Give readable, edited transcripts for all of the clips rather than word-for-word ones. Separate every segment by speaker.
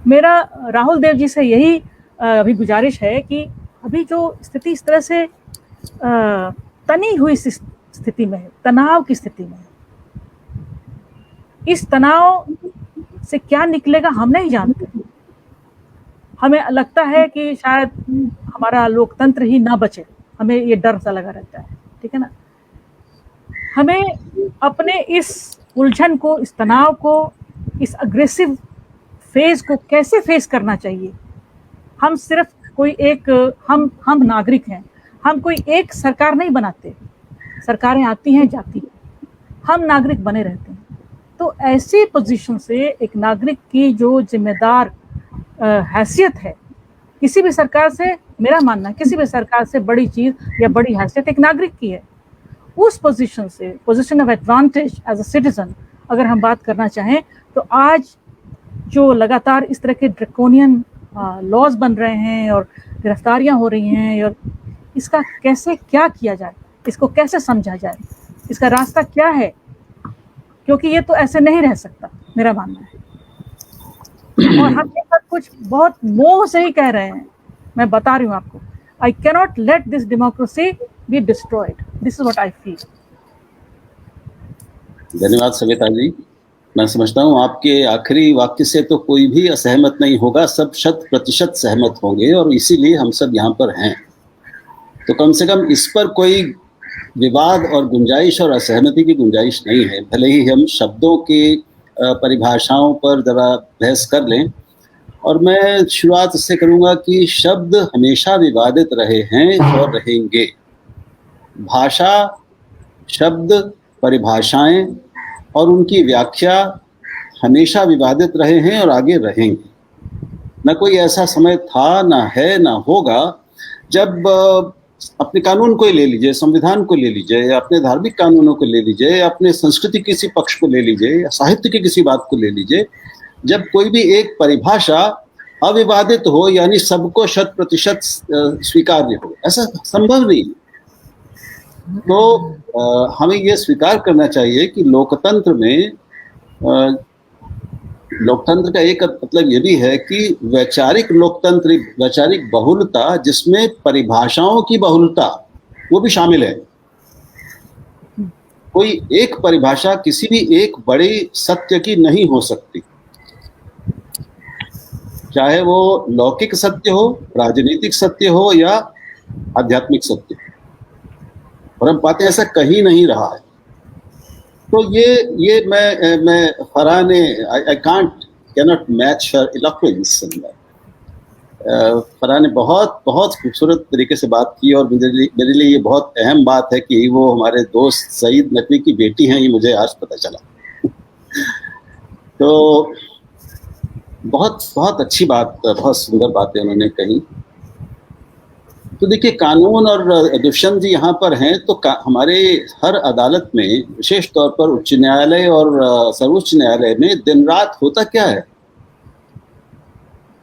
Speaker 1: मेरा राहुल देव जी से यही अभी गुजारिश है कि अभी जो स्थिति इस तरह से तनी हुई स्थिति में है, तनाव की स्थिति में है, इस तनाव से क्या निकलेगा हम नहीं जानते। हमें लगता है कि शायद हमारा लोकतंत्र ही ना बचे, हमें ये डर सा लगा रहता है, ठीक है ना। हमें अपने इस उलझन को, इस तनाव को, इस अग्रेसिव फेज को कैसे फेस करना चाहिए। हम सिर्फ कोई एक हम नागरिक हैं, हम कोई एक सरकार नहीं बनाते, सरकारें आती हैं जाती हैं, हम नागरिक बने रहते हैं। तो ऐसी पोजीशन से एक नागरिक की जो जिम्मेदार हैसियत है, किसी भी सरकार से, मेरा मानना है किसी भी सरकार से बड़ी चीज या बड़ी हैसियत एक नागरिक की है। उस पोजीशन से, position of advantage as a citizen अगर हम बात करना चाहें, तो आज जो लगातार इस तरह के ड्रैकोनियन लॉज बन रहे हैं और गिरफ्तारियां हो रही हैं, और इसका कैसे क्या किया जाए, इसको कैसे समझा जाए, इसका रास्ता क्या है, क्योंकि ये तो ऐसे नहीं रह सकता, मेरा मानना है। और हम ये सब कुछ बहुत मोह से ही कह रहे हैं, मैं बता रही हूँ आपको। I cannot let this democracy be destroyed, this is what I feel.
Speaker 2: धन्यवाद सविता जी। मैं समझता हूँ आपके आखिरी वाक्य से तो कोई भी असहमत नहीं होगा, सब 100% सहमत होंगे, और इसीलिए हम सब यहाँ पर हैं। तो कम से कम इस पर कोई विवाद और गुंजाइश और असहमति की गुंजाइश नहीं है। भले ही हम शब्दों की परिभाषाओं पर जरा बहस कर लें, और मैं शुरुआत इससे करूँगा कि शब्द हमेशा विवादित रहे हैं और रहेंगे। भाषा, शब्द, परिभाषाएं और उनकी व्याख्या हमेशा विवादित रहे हैं और आगे रहेंगे। न कोई ऐसा समय था, ना है, ना होगा जब अपने कानून को ले लीजिए, संविधान को ले लीजिए, या अपने धार्मिक कानूनों को ले लीजिए, या अपने संस्कृति के किसी पक्ष को ले लीजिए, या साहित्य की किसी बात को ले लीजिए, जब कोई भी एक परिभाषा अविवादित हो, यानी सबको 100% स्वीकार्य हो, ऐसा संभव नहीं। तो हमें यह स्वीकार करना चाहिए कि लोकतंत्र में लोकतंत्र का एक मतलब ये भी है कि वैचारिक लोकतंत्र, वैचारिक बहुलता, जिसमें परिभाषाओं की बहुलता वो भी शामिल है। कोई एक परिभाषा किसी भी एक बड़े सत्य की नहीं हो सकती, चाहे वो लौकिक सत्य हो, राजनीतिक सत्य हो, या आध्यात्मिक सत्य, और हम पाते हैं ऐसा कहीं नहीं रहा है। तो ये मैं फरहान ने आई कैनॉट मैच हर इलोक्वेंस। फरहान ने बहुत बहुत खूबसूरत तरीके से बात की, और मेरे लिए ये बहुत अहम बात है कि वो हमारे दोस्त सईद नकवी की बेटी हैं, ये मुझे आज पता चला। तो बहुत बहुत अच्छी बात, बहुत सुंदर बातें उन्होंने कही। तो देखिए, कानून और दुष्यंत जी यहाँ पर हैं, तो हमारे हर अदालत में, विशेष तौर पर उच्च न्यायालय और सर्वोच्च न्यायालय में दिन रात होता क्या है?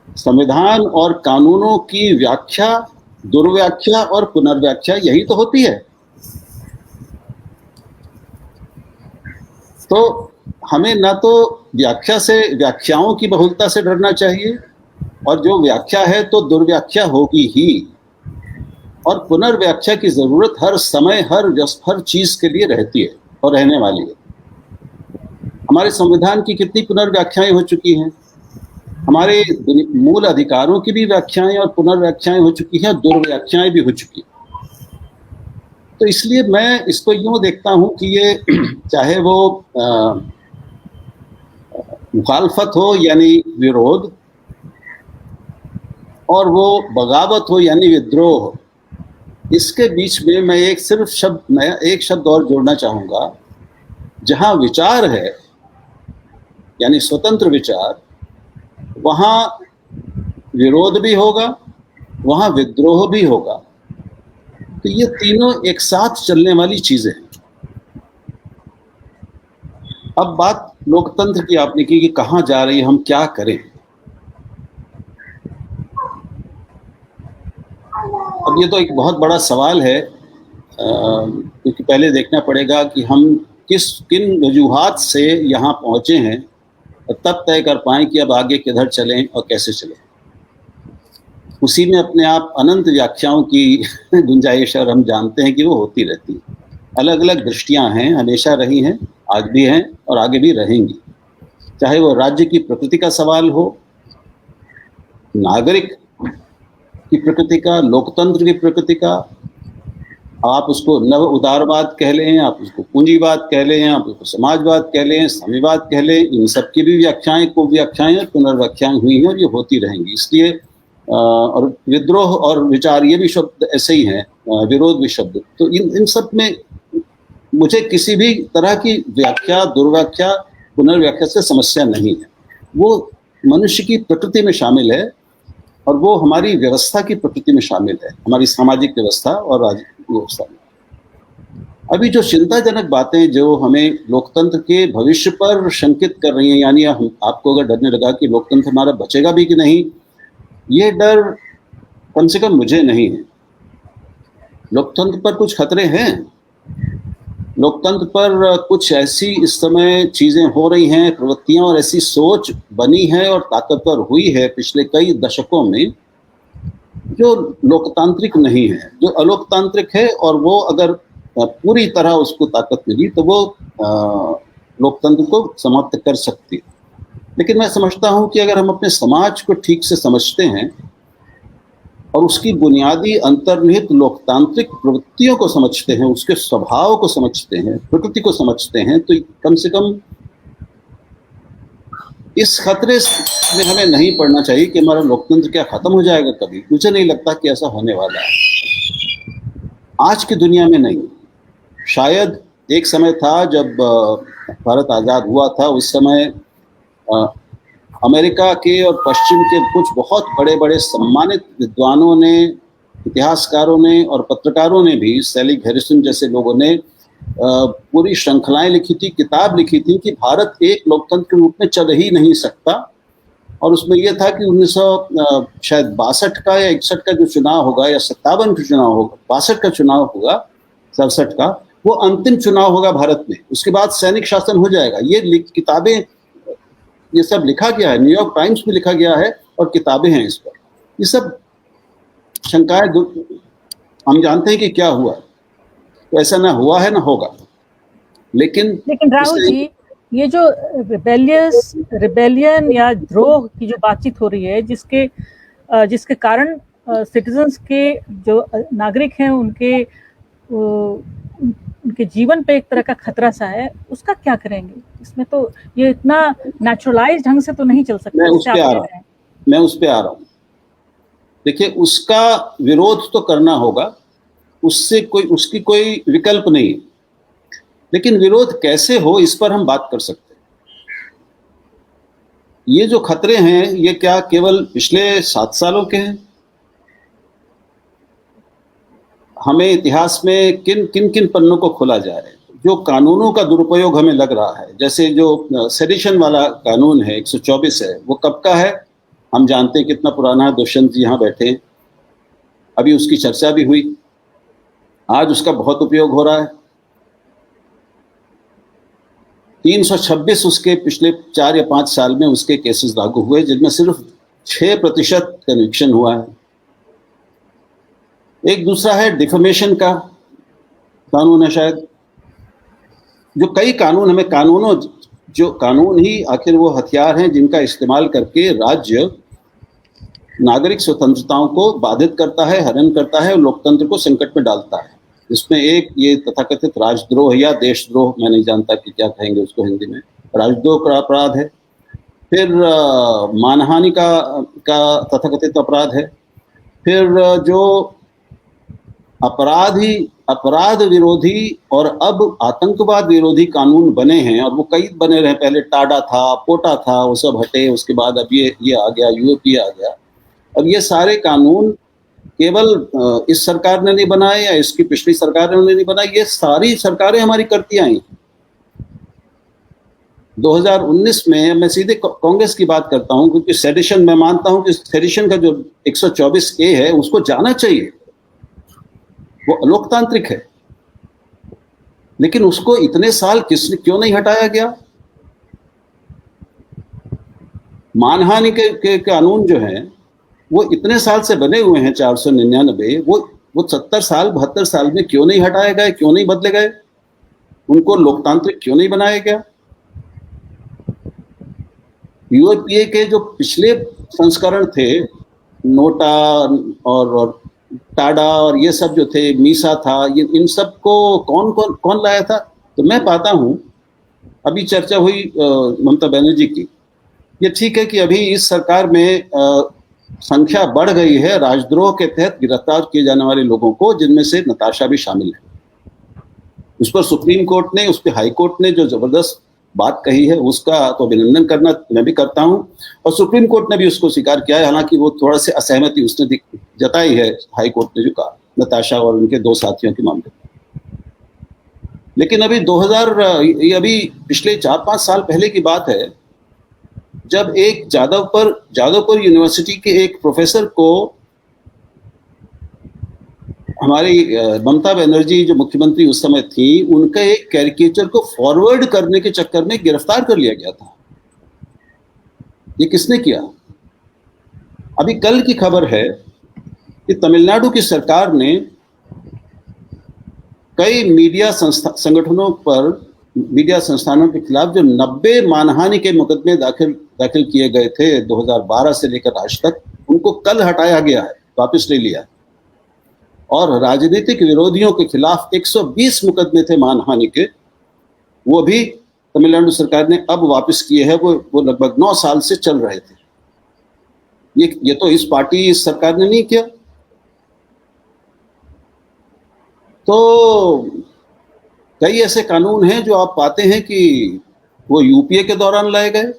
Speaker 2: संविधान और कानूनों की व्याख्या, दुर्व्याख्या और पुनर्व्याख्या, यही तो होती है। तो हमें ना तो व्याख्या से, व्याख्याओं की बहुलता से डरना चाहिए, और जो व्याख्या है तो दुर्व्याख्या होगी ही, और पुनर्व्याख्या की जरूरत हर समय, हर चीज के लिए रहती है और रहने वाली है। हमारे संविधान की कितनी पुनर्व्याख्याएं हो चुकी हैं, हमारे मूल अधिकारों की भी व्याख्याएं और पुनर्व्याख्याएं हो चुकी हैं, दुर्व्याख्याएं भी हो चुकी हैं। तो इसलिए मैं इसको यूं देखता हूं कि ये चाहे वो मुखालफत हो यानी विरोध, और वो बगावत हो यानी विद्रोह हो, इसके बीच में मैं एक शब्द और जोड़ना चाहूँगा। जहाँ विचार है, यानी स्वतंत्र विचार, वहाँ विरोध भी होगा, वहाँ विद्रोह भी होगा। तो ये तीनों एक साथ चलने वाली चीजें हैं। अब बात लोकतंत्र की आपने की कि कहाँ जा रही है, हम क्या करें। अब ये तो एक बहुत बड़ा सवाल है, क्योंकि पहले देखना पड़ेगा कि हम किन वजूहात से यहाँ पहुँचे हैं, और तब तय कर पाएं कि अब आगे किधर चलें और कैसे चलें। उसी में अपने आप अनंत व्याख्याओं की गुंजाइश, और हम जानते हैं कि वो होती रहती है। अलग अलग दृष्टियां हैं, हमेशा रही हैं, आज भी हैं और आगे भी रहेंगी। चाहे वो राज्य की प्रकृति का सवाल हो, नागरिक की प्रकृति का, लोकतंत्र की प्रकृति का, आप उसको नव उदारवाद कह लें, आप उसको पूंजीवाद कह लें, आप उसको समाजवाद कह लें, साम्यवाद कह लें, इन सब की भी व्याख्याएं, को व्याख्याएं, पुनर्व्याख्याएं हुई हैं और ये होती रहेंगी। इसलिए और विद्रोह और विचार, ये भी शब्द ऐसे ही हैं, विरोध भी शब्द। तो इन सब में मुझे किसी भी तरह की व्याख्या, दुर्व्याख्या, पुनर्व्याख्या से समस्या नहीं है। वो मनुष्य की प्रकृति में शामिल है और वो हमारी व्यवस्था की प्रकृति में शामिल है, हमारी सामाजिक व्यवस्था और राजनीतिक व्यवस्था में। अभी जो चिंताजनक बातें जो हमें लोकतंत्र के भविष्य पर शंकित कर रही हैं, यानी आपको अगर डरने लगा कि लोकतंत्र हमारा बचेगा भी कि नहीं, ये डर कम से कम मुझे नहीं है। लोकतंत्र पर कुछ खतरे हैं, लोकतंत्र पर कुछ ऐसी इस समय चीजें हो रही हैं, प्रवृत्तियां और ऐसी सोच बनी है और ताकतवर हुई है पिछले कई दशकों में, जो लोकतांत्रिक नहीं है, जो अलोकतांत्रिक है। और वो अगर पूरी तरह उसको ताकत मिली तो वो लोकतंत्र को समाप्त कर सकती है। लेकिन मैं समझता हूं कि अगर हम अपने समाज को ठीक से समझते हैं और उसकी बुनियादी अंतर्निहित लोकतांत्रिक प्रवृत्तियों को समझते हैं, उसके स्वभाव को समझते हैं, प्रकृति को समझते हैं, तो कम से कम इस खतरे में हमें नहीं पड़ना चाहिए कि हमारा लोकतंत्र क्या खत्म हो जाएगा कभी। मुझे नहीं लगता कि ऐसा होने वाला है, आज की दुनिया में नहीं। शायद एक समय था जब भारत आज़ाद हुआ था, उस समय अमेरिका के और पश्चिम के कुछ बहुत बड़े बड़े सम्मानित विद्वानों ने, इतिहासकारों ने और पत्रकारों ने भी, सैली हैरिसन जैसे लोगों ने पूरी श्रृंखलाएं लिखी थी, किताब लिखी थी कि भारत एक लोकतंत्र के रूप में चल ही नहीं सकता। और उसमें यह था कि 1962 का या 61 का जो चुनाव होगा, या 57 का चुनाव होगा, 62 का चुनाव होगा, 67 का, वो अंतिम चुनाव होगा भारत में। उसके बाद सैनिक शासन हो जाएगा। ये किताबें, ये सब लिखा गया है, न्यूयॉर्क टाइम्स में लिखा गया है और किताबें हैं इस पर। ये सब शंकाएं हम जानते हैं कि क्या हुआ, तो ऐसा ना हुआ है ना होगा। लेकिन
Speaker 1: राहुल जी, ये जो रिबेलियन या द्रोह की जो बातचीत हो रही है, जिसके कारण सिटीजन्स के जो नागरिक हैं उनके जीवन पे एक तरह का खतरा सा है, उसका क्या करेंगे? इसमें तो ये इतना नेचुरलाइज ढंग से तो नहीं चल सकता।
Speaker 2: मैं उस पे आ रहा हूँ। देखिए, उसका विरोध तो करना होगा, उसकी कोई विकल्प नहीं। लेकिन विरोध कैसे हो, इस पर हम बात कर सकते हैं। ये जो खतरे हैं, ये क्या केवल पिछले 7 सालों के हैं? हमें इतिहास में किन पन्नों को खोला जा रहा है? जो कानूनों का दुरुपयोग हमें लग रहा है, जैसे जो सेडिशन वाला कानून है, 124 है, वो कब का है हम जानते हैं, कितना पुराना है। दुष्यंत जी यहाँ बैठे हैं, अभी उसकी चर्चा भी हुई, आज उसका बहुत उपयोग हो रहा है। 326 उसके पिछले 4 या 5 साल में उसके केसेस लागू हुए, जिनमें सिर्फ 6% कन्विक्शन हुआ है। एक दूसरा है डिफेमेशन का कानून है शायद, जो कई कानून हमें जो कानून ही आखिर वो हथियार हैं जिनका इस्तेमाल करके राज्य नागरिक स्वतंत्रताओं को बाधित करता है, हनन करता है और लोकतंत्र को संकट में डालता है। इसमें एक ये तथाकथित राजद्रोह या देशद्रोह, मैं नहीं जानता कि क्या कहेंगे उसको हिंदी में, राजद्रोह का अपराध है। फिर मानहानि का तथाकथित अपराध है। फिर जो अपराध विरोधी और अब आतंकवाद विरोधी कानून बने हैं, और वो कई बने रहे। पहले टाडा था, पोटा था, वो सब हटे, उसके बाद अब ये आ गया, यूएपी आ गया। अब ये सारे कानून केवल इस सरकार ने नहीं बनाए या इसकी पिछली सरकार ने नहीं बनाए, ये सारी सरकारें हमारी करती आई। 2019 में मैं सीधे कांग्रेस की बात करता हूं, क्योंकि सेडिशन, मैं मानता हूं कि सेडिशन का जो 124A है उसको जाना चाहिए, वो लोकतांत्रिक है। लेकिन उसको इतने साल क्यों नहीं हटाया गया? मानहानि के कानून जो हैं वो इतने साल से बने हुए हैं, 499, वो 70 साल 72 साल में क्यों नहीं हटाए गए, क्यों नहीं बदले गए, उनको लोकतांत्रिक क्यों नहीं बनाया गया? यूएपीए के जो पिछले संस्करण थे, नोटा और टाडा और ये सब जो थे, मीसा था, ये इन सब को कौन लाया था? तो मैं पाता हूँ, अभी चर्चा हुई ममता बनर्जी की, ये ठीक है कि अभी इस सरकार में संख्या बढ़ गई है राजद्रोह के तहत गिरफ्तार किए जाने वाले लोगों को, जिनमें से नताशा भी शामिल है। उस पर सुप्रीम कोर्ट ने, उस पर हाई कोर्ट ने जो जबरदस्त बात कही है, उसका तो अभिनंदन करना मैं भी करता हूं, और सुप्रीम कोर्ट ने भी उसको स्वीकार किया है, हालांकि वो थोड़ा से असहमति उसने जताई है, हाई कोर्ट ने जो कहा नताशा और उनके 2 साथियों के मामले में। लेकिन अभी 2000, ये अभी पिछले 4-5 साल पहले की बात है, जब एक जादवपुर यूनिवर्सिटी के एक प्रोफेसर को हमारी ममता बनर्जी जो मुख्यमंत्री उस समय थी, उनका एक कैरिकेचर को फॉरवर्ड करने के चक्कर में गिरफ्तार कर लिया गया था। ये किसने किया? अभी कल की खबर है कि तमिलनाडु की सरकार ने कई मीडिया संगठनों पर, मीडिया संस्थानों के खिलाफ जो 90 मानहानि के मुकदमे दाखिल किए गए थे 2012 से लेकर आज तक, उनको कल हटाया गया है, वापस ले लिया। और राजनीतिक विरोधियों के खिलाफ 120 मुकदमे थे मानहानि के, वो भी तमिलनाडु सरकार ने अब वापस किए हैं। वो लगभग 9 साल से चल रहे थे। ये तो इस पार्टी, इस सरकार ने नहीं किया। तो कई ऐसे कानून हैं जो आप पाते हैं कि वो यूपीए के दौरान लाए गए,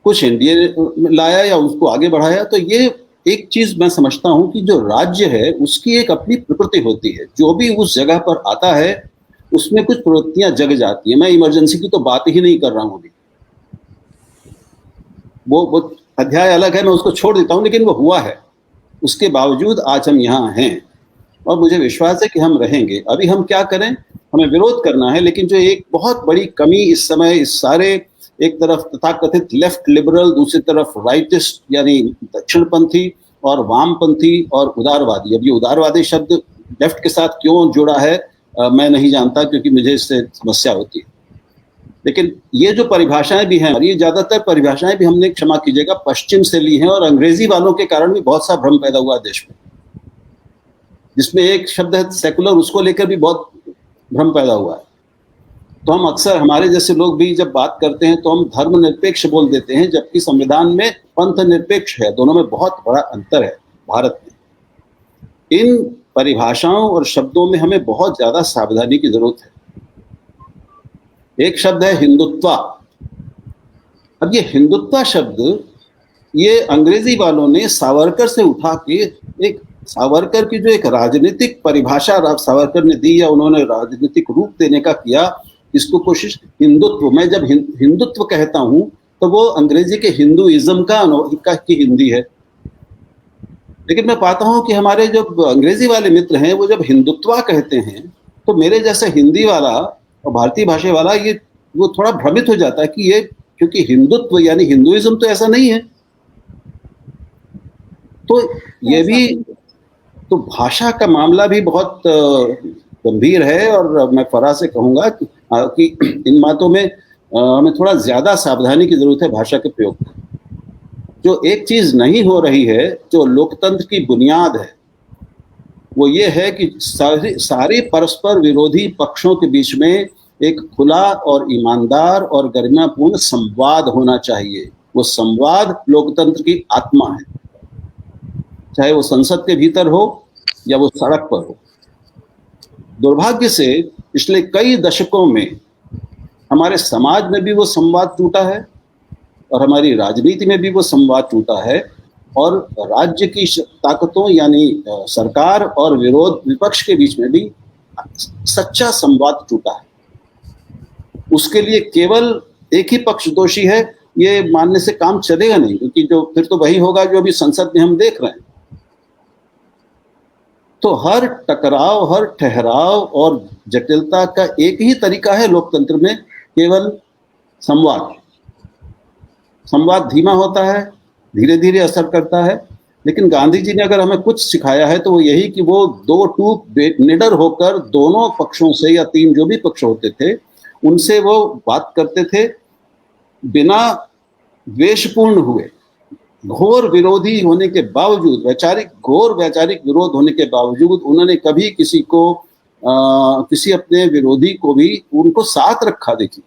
Speaker 2: कुछ एनडीए ने लाया या उसको आगे बढ़ाया। तो ये एक चीज मैं समझता हूं कि जो राज्य है उसकी एक अपनी प्रकृति होती है, जो भी उस जगह पर आता है उसमें कुछ प्रवृत्तियां जग जाती है। मैं इमरजेंसी की तो बात ही नहीं कर रहा हूं अभी, वो अध्याय अलग है, मैं उसको छोड़ देता हूं, लेकिन वो हुआ है। उसके बावजूद आज हम यहाँ हैं और मुझे विश्वास है कि हम रहेंगे। अभी हम क्या करें, हमें विरोध करना है, लेकिन जो एक बहुत बड़ी कमी इस समय इस सारे, एक तरफ तथाकथित लेफ्ट लिबरल, दूसरी तरफ राइटिस्ट यानी दक्षिणपंथी और वामपंथी और उदारवादी। अब ये उदारवादी शब्द लेफ्ट के साथ क्यों जुड़ा है मैं नहीं जानता, क्योंकि मुझे इससे समस्या होती है। लेकिन ये जो परिभाषाएं भी हैं, और ये ज्यादातर परिभाषाएं भी हमने, क्षमा कीजिएगा, पश्चिम से ली हैं, और अंग्रेजी वालों के कारण भी बहुत सा भ्रम पैदा हुआ देश में। जिसमें एक शब्द है सेकुलर, उसको लेकर भी बहुत भ्रम पैदा हुआ है। तो हम अक्सर, हमारे जैसे लोग भी जब बात करते हैं तो हम धर्मनिरपेक्ष बोल देते हैं, जबकि संविधान में पंथ निरपेक्ष है। दोनों में बहुत बड़ा अंतर है भारत में। इन परिभाषाओं और शब्दों में हमें बहुत ज्यादा सावधानी की जरूरत है। एक शब्द है हिंदुत्व। अब ये हिंदुत्व शब्द, ये अंग्रेजी वालों ने सावरकर से उठा के, एक सावरकर की जो एक राजनीतिक परिभाषा सावरकर ने दी, या उन्होंने राजनीतिक रूप देने का किया, इसको कोशिश, हिंदुत्व। मैं जब हिंदुत्व कहता हूं तो वो अंग्रेजी के हिंदुइज्म की हिंदी है। लेकिन मैं पाता हूं कि हमारे जो अंग्रेजी वाले मित्र हैं, वो जब हिंदुत्व कहते हैं तो मेरे जैसे हिंदी वाला और भारतीय भाषा वाला वो थोड़ा भ्रमित हो जाता है कि ये, क्योंकि हिंदुत्व यानी हिंदुइज्म तो ऐसा नहीं है। तो ये भी, तो भाषा का मामला भी बहुत गंभीर है, और मैं फराह से कहूंगा कि इन बातों में हमें थोड़ा ज्यादा सावधानी की जरूरत है भाषा के प्रयोग में। जो एक चीज नहीं हो रही है, जो लोकतंत्र की बुनियाद है, वो ये है कि सारे परस्पर विरोधी पक्षों के बीच में एक खुला और ईमानदार और गरिमापूर्ण संवाद होना चाहिए। वो संवाद लोकतंत्र की आत्मा है, चाहे वो संसद के भीतर हो या वो सड़क पर हो। दुर्भाग्य से पिछले कई दशकों में हमारे समाज में भी वो संवाद टूटा है, और हमारी राजनीति में भी वो संवाद टूटा है, और राज्य की ताकतों यानी सरकार और विपक्ष के बीच में भी सच्चा संवाद टूटा है। उसके लिए केवल एक ही पक्ष दोषी है, ये मानने से काम चलेगा नहीं, क्योंकि जो फिर तो वही होगा जो अभी संसद में हम देख रहे हैं। तो हर टकराव, हर ठहराव और जटिलता का एक ही तरीका है लोकतंत्र में, केवल संवाद। संवाद धीमा होता है, धीरे धीरे असर करता है, लेकिन गांधी जी ने अगर हमें कुछ सिखाया है तो वो यही कि वो दो टूक निडर होकर दोनों पक्षों से या तीन जो भी पक्ष होते थे उनसे वो बात करते थे, बिना द्वेषपूर्ण हुए, घोर विरोधी होने के बावजूद, घोर वैचारिक विरोध होने के बावजूद उन्होंने कभी किसी को किसी अपने विरोधी को भी उनको साथ रखा। देखिए,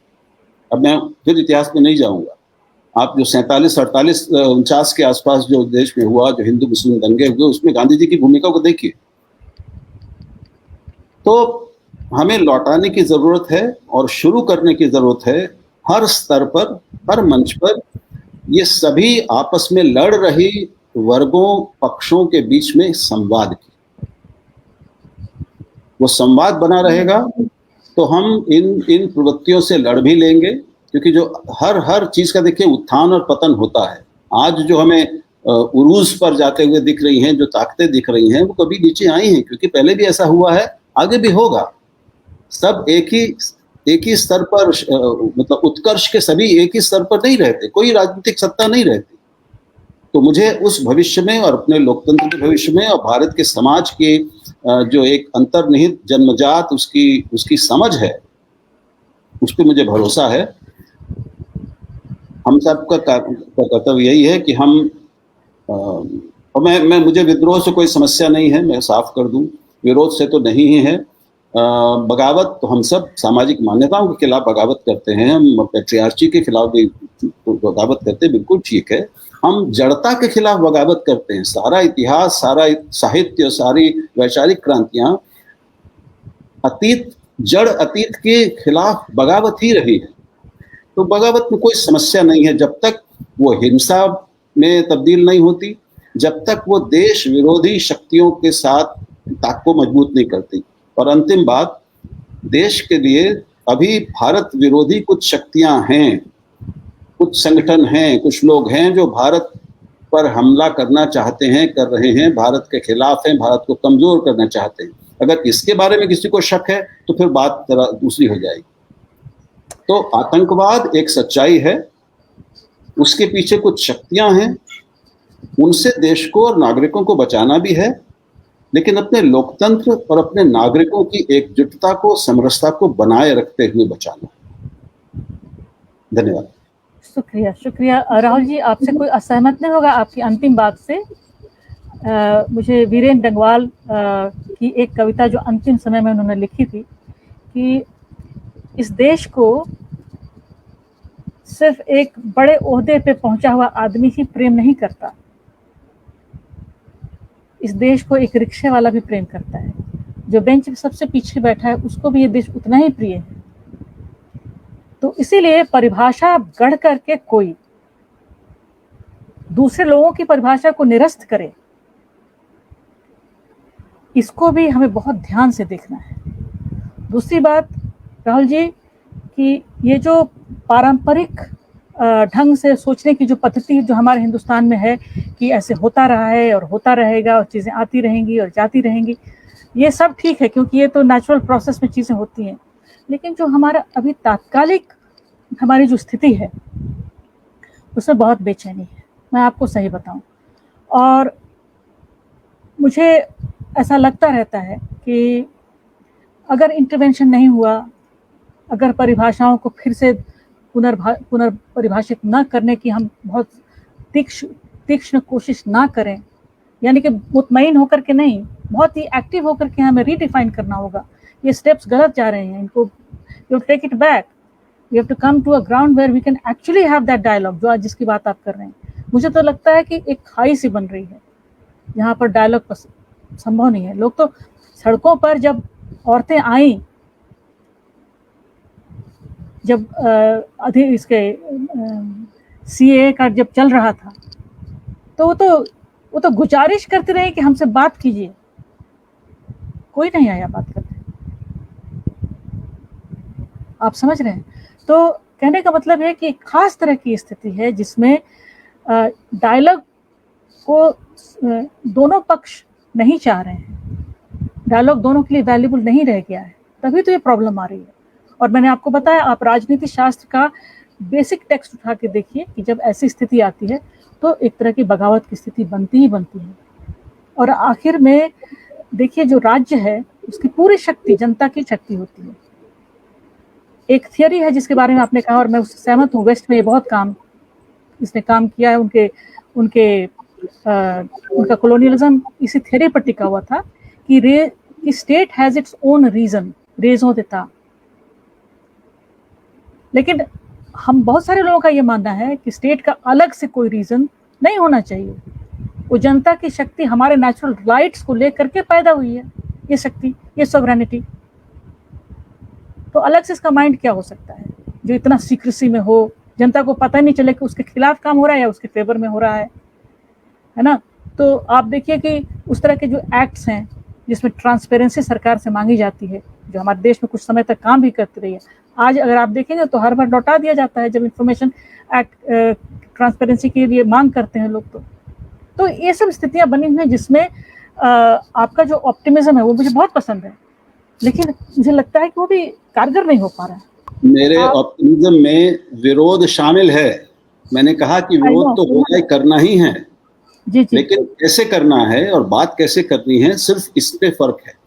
Speaker 2: अब मैं फिर इतिहास में नहीं जाऊंगा, आप जो 47, 48, 49 के आसपास जो देश में हुआ, जो हिंदू मुस्लिम दंगे हुए, उसमें गांधी जी की भूमिका को देखिए। तो हमें लौटाने की जरूरत है और शुरू करने की जरूरत है हर स्तर पर, हर मंच पर, ये सभी आपस में लड़ रही वर्गों, पक्षों के बीच में संवाद की। वो संवाद बना रहेगा तो हम इन प्रवृत्तियों से लड़ भी लेंगे, क्योंकि जो हर चीज का देखिए उत्थान और पतन होता है। आज जो हमें उरूज पर जाते हुए दिख रही हैं, जो ताकतें दिख रही हैं, वो कभी नीचे आई हैं, क्योंकि पहले भी ऐसा हुआ है, आगे भी होगा। सब एक ही स्तर पर, मतलब उत्कर्ष के सभी एक ही स्तर पर नहीं रहते, कोई राजनीतिक सत्ता नहीं रहती। तो मुझे उस भविष्य में और अपने लोकतंत्र के भविष्य में और भारत के समाज के जो एक अंतर्निहित जन्मजात उसकी समझ है, उस पर मुझे भरोसा है। हम सबका कर्तव्य यही है कि हम और मुझे विद्रोह से कोई समस्या नहीं है, मैं साफ कर दूं, विरोध से तो नहीं ही है। बगावत तो हम सब सामाजिक मान्यताओं के खिलाफ बगावत करते हैं, हम पैट्रियार्ची के खिलाफ भी बगावत करते हैं, बिल्कुल ठीक है। हम जड़ता के खिलाफ बगावत करते हैं। सारा इतिहास, सारा साहित्य, सारी वैचारिक क्रांतियां जड़ अतीत के खिलाफ बगावत ही रही है। तो बगावत में कोई समस्या नहीं है, जब तक वो हिंसा में तब्दील नहीं होती, जब तक वो देश विरोधी शक्तियों के साथ ताक को मजबूत नहीं करती। और अंतिम बात, देश के लिए अभी भारत विरोधी कुछ शक्तियां हैं, कुछ संगठन हैं, कुछ लोग हैं जो भारत पर हमला करना चाहते हैं, कर रहे हैं, भारत के खिलाफ हैं, भारत को कमजोर करना चाहते हैं। अगर इसके बारे में किसी को शक है तो फिर बात दूसरी हो जाएगी। तो आतंकवाद एक सच्चाई है, उसके पीछे कुछ शक्तियां हैं, उनसे देश को और नागरिकों को बचाना भी है, लेकिन अपने लोकतंत्र और अपने नागरिकों की एकजुटता को, समरसता को बनाए रखते हुए बचाना। धन्यवाद।
Speaker 1: शुक्रिया राहुल जी, आपसे कोई असहमत नहीं होगा आपकी अंतिम बात से। मुझे वीरेंद्र डंगवाल की एक कविता जो अंतिम समय में उन्होंने लिखी थी कि इस देश को सिर्फ एक बड़े ओहदे पे पहुंचा हुआ आदमी ही प्रेम नहीं करता, इस देश को एक रिक्शे वाला भी प्रेम करता है। जो बेंच पे सबसे पीछे बैठा है उसको भी ये देश उतना ही प्रिय है। तो इसीलिए परिभाषा गढ़ करके कोई दूसरे लोगों की परिभाषा को निरस्त करे, इसको भी हमें बहुत ध्यान से देखना है। दूसरी बात राहुल जी कि ये जो पारंपरिक ढंग से सोचने की जो पद्धति जो हमारे हिंदुस्तान में है कि ऐसे होता रहा है और होता रहेगा और चीज़ें आती रहेंगी और जाती रहेंगी, ये सब ठीक है क्योंकि ये तो नेचुरल प्रोसेस में चीज़ें होती हैं। लेकिन जो हमारा अभी तात्कालिक हमारी जो स्थिति है उसमें बहुत बेचैनी है, मैं आपको सही बताऊं। और मुझे ऐसा लगता रहता है कि अगर इंटरवेंशन नहीं हुआ, अगर परिभाषाओं को फिर से पुनर्परिभाषित न करने की हम बहुत तीक्ष्ण कोशिश ना करें, यानी कि मुतमईन होकर के नहीं, बहुत ही एक्टिव होकर के हमें रीडिफाइन करना होगा। ये स्टेप्स गलत जा रहे हैं, इनको you take it back, we have to come to a ground where we can actually have that dialogue जो आज जिसकी बात आप कर रहे हैं। मुझे तो लगता है कि एक खाई सी बन रही है जहाँ पर डायलॉग संभव नहीं है। लोग तो सड़कों पर जब औरतें आई, जब अधिक इसके सीए का जब चल रहा था तो वो तो गुजारिश करते रहे कि हमसे बात कीजिए, कोई नहीं आया बात करने। आप समझ रहे हैं? तो कहने का मतलब है कि एक खास तरह की स्थिति है जिसमें डायलॉग को दोनों पक्ष नहीं चाह रहे हैं, डायलॉग दोनों के लिए वैल्यूबल नहीं रह गया है, तभी तो ये प्रॉब्लम आ रही है। और मैंने आपको बताया, आप राजनीति शास्त्र का बेसिक टेक्स्ट उठा के देखिए कि जब ऐसी स्थिति आती है तो एक तरह की बगावत की स्थिति बनती ही बनती है। और आखिर में देखिए जो राज्य है उसकी पूरी शक्ति जनता की शक्ति होती है। एक थियरी है जिसके बारे में आपने कहा और मैं उससे सहमत हूँ, वेस्ट में ये बहुत इसने काम किया है, उनका कॉलोनियलिज्म इसी थियरी पर टिका हुआ था कि state has its own region, रेजों देता। लेकिन हम बहुत सारे लोगों का ये मानना है कि स्टेट का अलग से कोई रीजन नहीं होना चाहिए। वो जनता की शक्ति हमारे नेचुरल राइट्स को लेकर के पैदा हुई है, ये शक्ति, ये सॉवरेनिटी। तो अलग से इसका माइंड क्या हो सकता है जो इतना सीक्रेसी में हो, जनता को पता नहीं चले कि उसके खिलाफ काम हो रहा है या उसके फेवर में हो रहा है ना। तो आप देखिए कि उस तरह के जो एक्ट्स हैं जिसमें ट्रांसपेरेंसी सरकार से मांगी जाती है, जो हमारे देश में कुछ समय तक काम भी करती रही है, आज अगर आप देखेंगे तो हर बार लौटा दिया जाता है जब इंफॉर्मेशन एक्ट ट्रांसपेरेंसी के लिए मांग करते हैं लोग। तो ये सब स्थितियां बनी हुई हैं जिसमें आपका जो ऑप्टिमिज्म है वो मुझे बहुत पसंद है, लेकिन मुझे लगता है कि वो भी कारगर नहीं हो पा रहा है।
Speaker 2: मेरे ऑप्टिमिज्म में विरोध शामिल है। मैंने कहा कि विरोध तो होगा ही, करना ही है,
Speaker 1: जी,
Speaker 2: लेकिन कैसे करना है और बात कैसे करनी है, सिर्फ इस पे फर्क है।